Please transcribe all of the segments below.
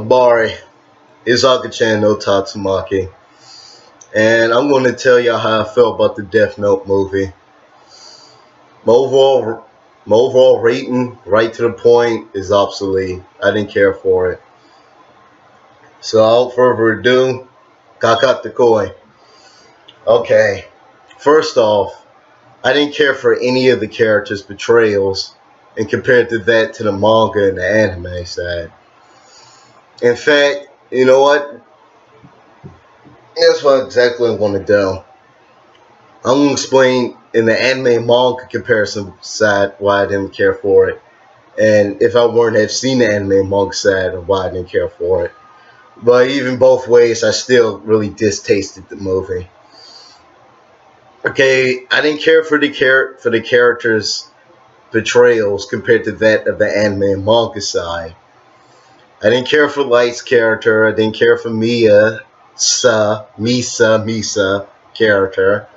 Habari, it's Akachan no Tatsumaki, and I'm going to tell y'all how I felt about the Death Note movie. My overall, my overall rating, right to the point, is obsolete. I didn't care for it. So, without further ado, Kakat the Koi. Okay, first off, I didn't care for any of the characters' betrayals, and compared to that to the manga and the anime side. In fact, you know what? That's what exactly I want to do. I'm going to explain in the anime manga comparison side why I didn't care for it. And if I weren't have seen the anime manga side of why I didn't care for it. But even both ways, I still really distasted the movie. Okay, I didn't care for the characters' betrayals compared to that of the anime and manga side. I didn't care for Light's character. I didn't care for Misa character.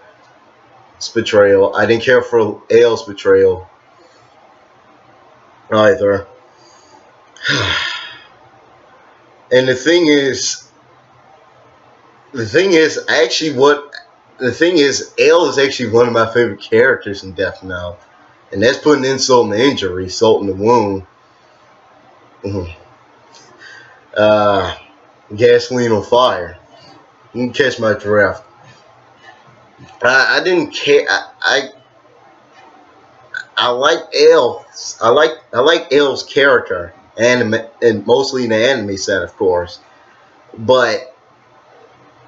Betrayal. I didn't care for Ale's betrayal either. And Ale is actually one of my favorite characters in Death Note, and that's putting insult in the injury, salt in the wound. Gasoline on fire. You can catch my draft. I didn't care. I like Ale. I like Ale's character, and mostly in the anime side, of course. But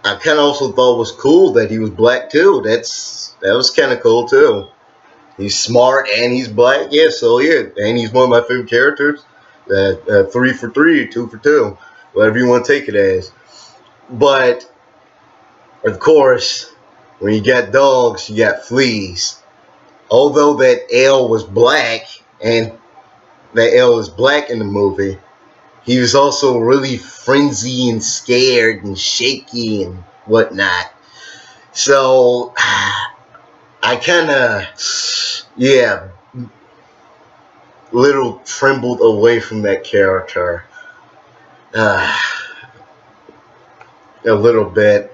I kind of also thought it was cool that he was black too. That was kind of cool too. He's smart and he's black. Yeah, so yeah, and he's one of my favorite characters. 3 for 3, 2 for 2, whatever you want to take it as. But of course, when you got dogs, you got fleas. Although that Ale was black, and that Ale is black in the movie, he was also really frenzy and scared and shaky and whatnot. So, I kind of, little trembled away from that character. A little bit.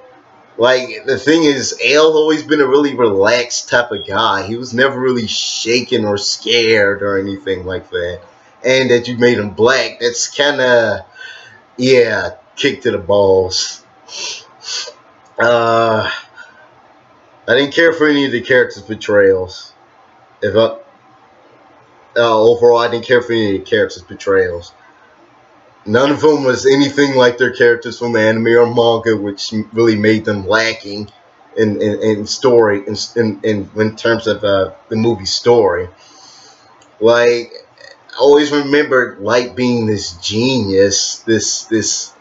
Like, the thing is, Ale's always been a really relaxed type of guy. He was never really shaken or scared or anything like that. And that you made him black, that's kind of, kick to the balls. I didn't care for any of the characters' betrayals. Overall, I didn't care for any of the characters' betrayals. None of them was anything like their characters from anime or manga, which really made them lacking in story, in terms of the movie story. Like, I always remembered Light being this genius, this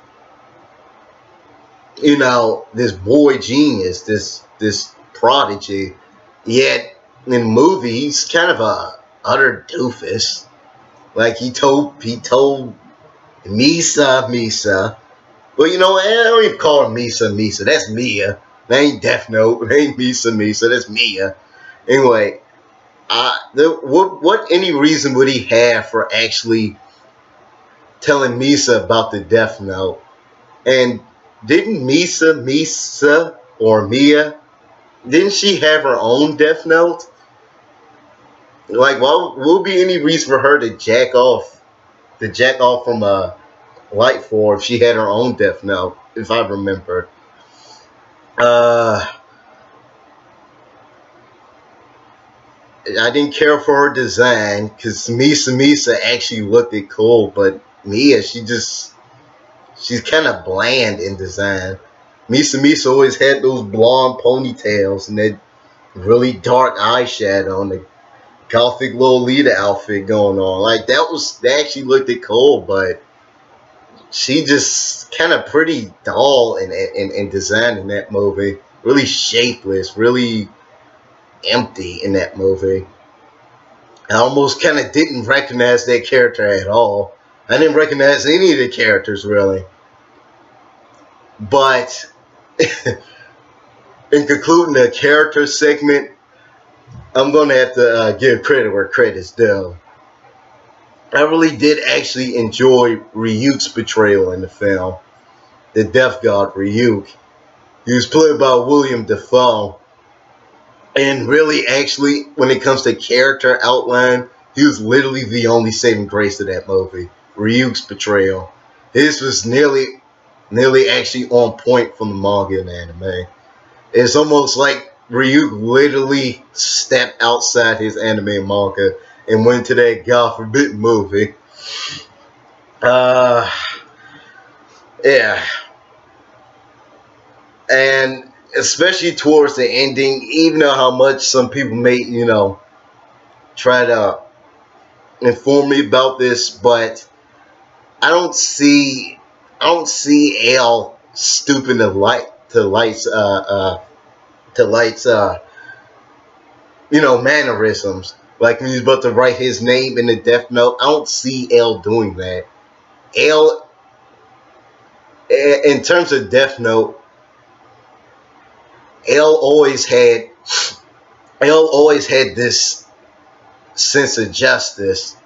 boy genius, this prodigy. Yet in the movie, he's kind of a utter doofus. Like, he told Misa. Well, you know, I don't even call her Misa. That's Mia. That ain't Death Note. That ain't Misa. That's Mia. Anyway, what any reason would he have for actually telling Misa about the Death Note? And didn't Misa or Mia, didn't she have her own Death Note? Like, what would be any reason for her to jack off from a Light for if she had her own Death Note, if I remember. I didn't care for her design because Misa actually looked it cool, but Mia, she's kind of bland in design. Misa always had those blonde ponytails and that really dark eyeshadow and the gothic Lolita outfit going on. Like, that actually looked it cool, but she just kind of pretty dull in design in that movie. Really shapeless, really empty in that movie. I almost kind of didn't recognize that character at all. I didn't recognize any of the characters, really. But, in concluding the character segment, I'm going to have to give credit where credit's due. I really did actually enjoy Ryuk's portrayal in the film. The Death God Ryuk. He was played by William Dafoe. And really, actually, when it comes to character outline, he was literally the only saving grace of that movie. Ryuk's portrayal. His was nearly actually on point from the manga and anime. It's almost like Ryuk literally stepped outside his anime and manga and went to that God forbidden movie. Uh, yeah. And especially towards the ending, even though how much some people may, try to inform me about this, but I don't see L stooping to lights mannerisms. Like when he's about to write his name in the Death Note, I don't see L doing that. L, in terms of Death Note, L always had this sense of justice,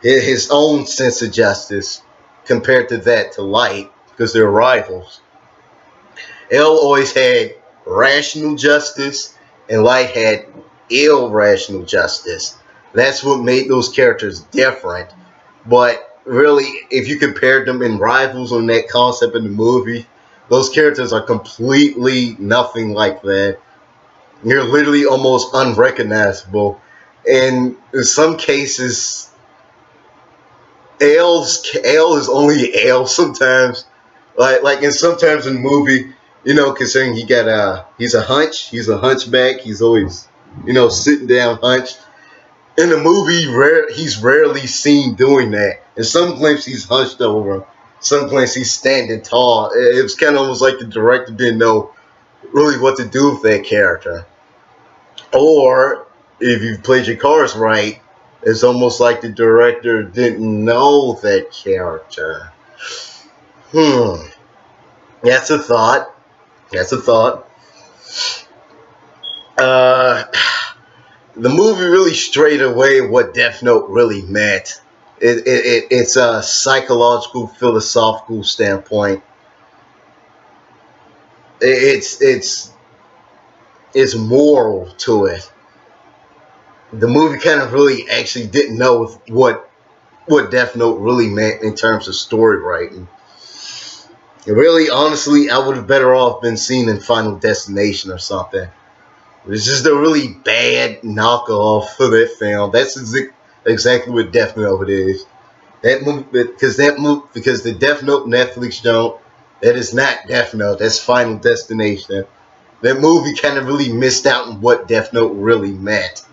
his own sense of justice, compared to that to Light, because they're rivals. L always had rational justice, and Light had irrational justice. That's what made those characters different. But really, if you compared them in rivals on that concept in the movie, those characters are completely nothing like that. They're literally almost unrecognizable. And in some cases, L is only L sometimes. Like in sometimes in the movie, considering he's a hunchback. He's always, sitting down hunched. In the movie, he's rarely seen doing that. In some glimpses, he's hunched over. Some glimpses, he's standing tall. It was kind of almost like the director didn't know really what to do with that character. Or, if you played your cards right, it's almost like the director didn't know that character. That's a thought. The movie really strayed away what Death Note really meant. It's a psychological, philosophical standpoint. It's moral to it. The movie kind of really actually didn't know what Death Note really meant in terms of story writing. And really, honestly, I would have better off been seen in Final Destination or something. It's just a really bad knockoff for that film. That's exactly what Death Note is. Because the Death Note Netflix joint, that is not Death Note. That's Final Destination. That movie kind of really missed out on what Death Note really meant.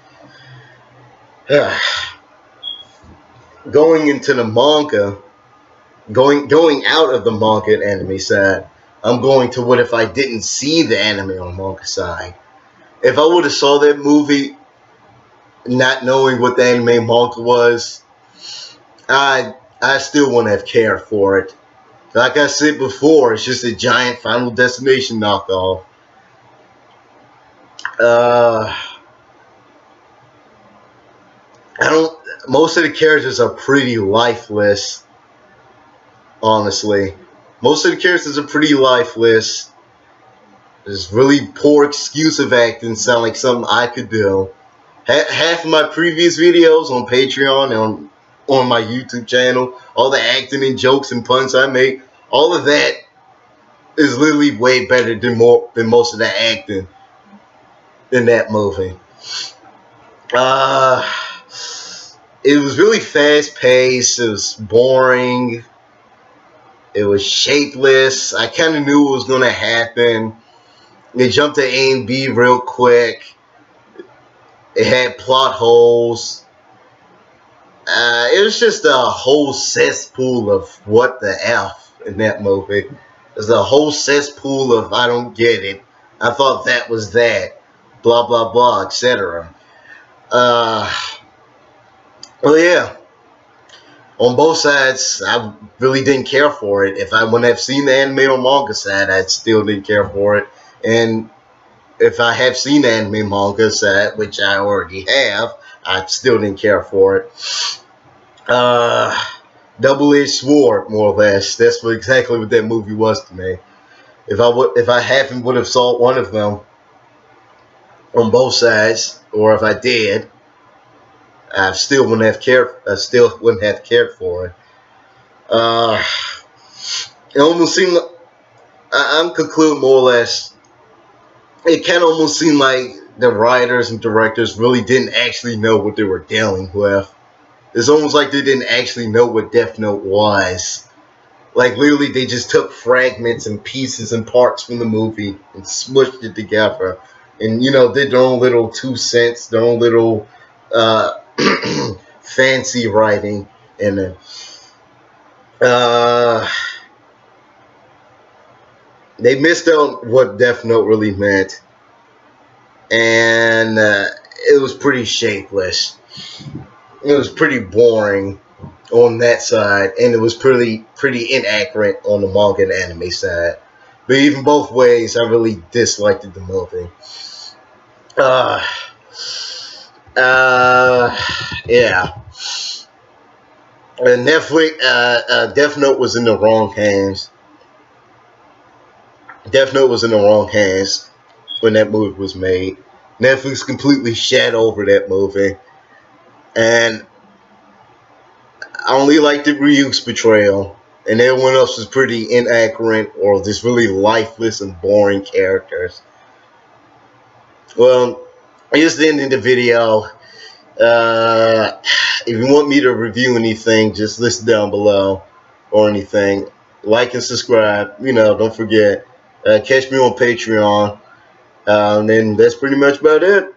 Going into the manga, going out of the manga and anime side, I'm going to what if I didn't see the anime on manga side. If I would have saw that movie, not knowing what the anime manga was, I still wouldn't have cared for it. Like I said before, it's just a giant Final Destination knockoff. Most of the characters are pretty lifeless. Honestly, most of the characters are pretty lifeless. There's really poor exclusive acting. Sound like something I could do. Half of my previous videos on Patreon and on my YouTube channel, all the acting and jokes and puns I make, all of that is literally way better than most of the acting in that movie. It was really fast paced. It was boring. It was shapeless. I kind of knew what was going to happen. They jumped to A and B real quick. It had plot holes. It was just a whole cesspool of what the F in that movie. It was a whole cesspool of I don't get it. I thought that was that. Blah, blah, blah, etc. Well, yeah. On both sides, I really didn't care for it. If I wouldn't have seen the anime or manga side, I still didn't care for it. And if I have seen the anime manga side, which I already have, I still didn't care for it. uh, double-edged sword, more or less. That's exactly what that movie was to me. If I haven't would have saw one of them on both sides, or if I did, I still wouldn't have cared. I still wouldn't have cared for it. Uh, it almost seemed. I'm concluding more or less. It kind of almost seemed like the writers and directors really didn't actually know what they were dealing with. It's almost like they didn't actually know what Death Note was. Like, literally, they just took fragments and pieces and parts from the movie and smushed it together. And, did their own little 2 cents, their own little fancy writing in it. They missed out what Death Note really meant. And it was pretty shapeless. It was pretty boring on that side, and it was pretty inaccurate on the manga and anime side. But even both ways, I really disliked the movie. Yeah. And Netflix, Death Note was in the wrong hands. Death Note was in the wrong hands when that movie was made. Netflix completely shat over that movie. And I only liked the Ryuk's portrayal, and everyone else was pretty inaccurate or just really lifeless and boring characters. Well, here's the end of the video. If you want me to review anything, just listen down below or anything. Like and subscribe. Don't forget. Catch me on Patreon. And then that's pretty much about it.